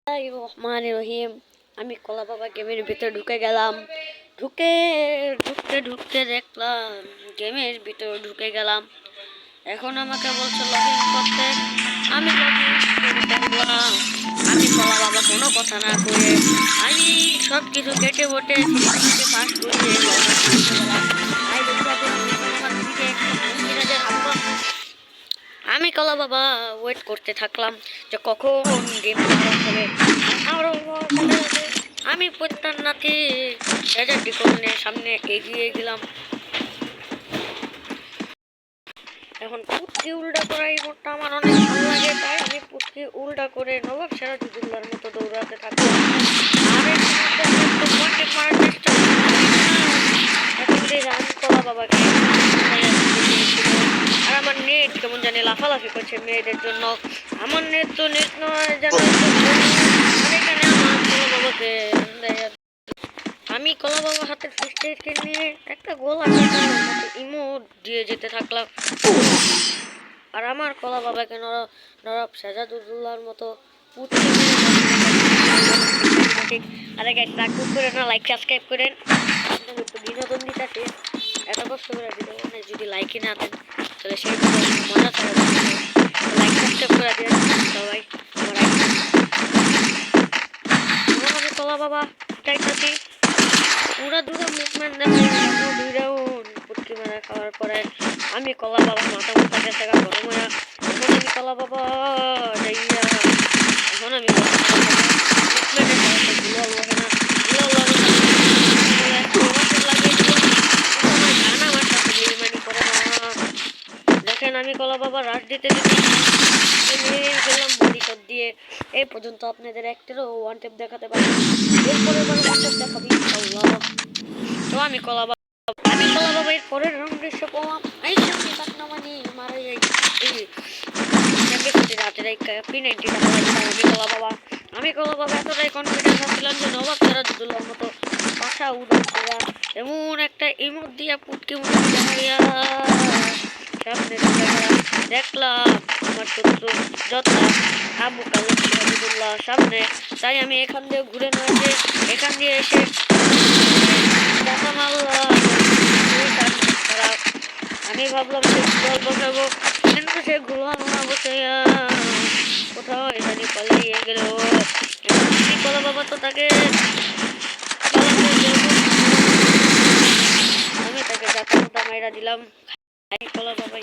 রহিম। আমি কলা বাবা গেমের ভিতরে ঢুকে গেলাম। ঢুকে ঢুকতে ঢুকতে দেখলাম গেমের ভিতরে ঢুকে গেলাম। এখন আমাকে বলছে লগ ইন করতে। আমি লগ ইন করলাম। আমি কলা বাবা কোনো কথা না কয়ে আমি সব কিছু কেটে বটে সিরিজটাকে পাস করিয়ে লগ ইন করতে গেলাম। আমি কলা বাবা ওয়েট করতে থাকলাম যে কখন গেম হবে। আমি পড়তাম নাকি সামনে এগিয়ে গেলাম। এখন পুটকি উল্টা করাই মোটটা আমার অনেক ভালো লাগে, তাই আমি পুটকি উল্টা করে নবাব সিরাজুদ্দৌলার মতো দৌড়াতে থাকলাম। আমি কলা বাবাকে আর আমার নেট কেমন জানি লাফালাফি করছে মেয়েদের জন্য। আমার নেট তো নেট নয় জানো। আমি কলা বাবা হাতে ফিস্টে নিয়ে একটা গোল ইমোট দিয়ে যেতে থাকলাম। আর আমার কলা বাবাকে নবাব সিরাজুদ্দৌলার মতো আরে গাইস সাবস্ক্রাইব করে না, লাইক সাবস্ক্রাইব করেন। একটু বিনোদন দিতেছে, এত কষ্ট করে ভিডিও বানাই, যদি লাইকই না দেন তাহলে সেই মজা থাকে। লাইক সাবস্ক্রাইব করে দেন সবাই। আমি কলা বাবা চাইতেছি পুরা দুটো মুভমেন্ট দেখাই দুই রাউন্ড পুটকি মারা খাওয়ার পরে আমি কলা বাবা মাথা গেছে গরম হয়ে। এখন আমি কলা বাবা যাইয়া এখন আমি দেখেন আমি কলা বাবা রাশ দিতে গেলাম বডি শট দিয়ে। এই পর্যন্ত আপনাদের একটারও ওয়ান টেপ দেখাতে পারি, এরপরে ওয়ান টেপ দেখাবি ইনশাআল্লাহ। তো আমি কলা বাবা এর পরের রাউন্ডে এসে পড়লাম। এই সামনে তাক নামানি মারা এই আমি কলা বাবা এতটাই কনফিডেন্স আসছিলাম যে নবাব সিরাজুদ্দৌলার মতো পাশা উড়াচ্ছিল। এমন একটা ইমোট দিয়া পুটকি সামনে দেখলাম আমার শত্রু যথা আবু কালাম সিরাজুদ্দৌলা সামনে। তাই আমি এখান দিয়ে ঘুরে নয় যে এখান দিয়ে এসে আমি ভাবলাম সে জল বসাবো, কিন্তু সে ঘুমানো বসে কোথাও এখানে পালিয়ে গেল। কলা বাবা তো তাকে আমি তাকে জাতা মোটা মাইরা দিলাম। কলা বাবা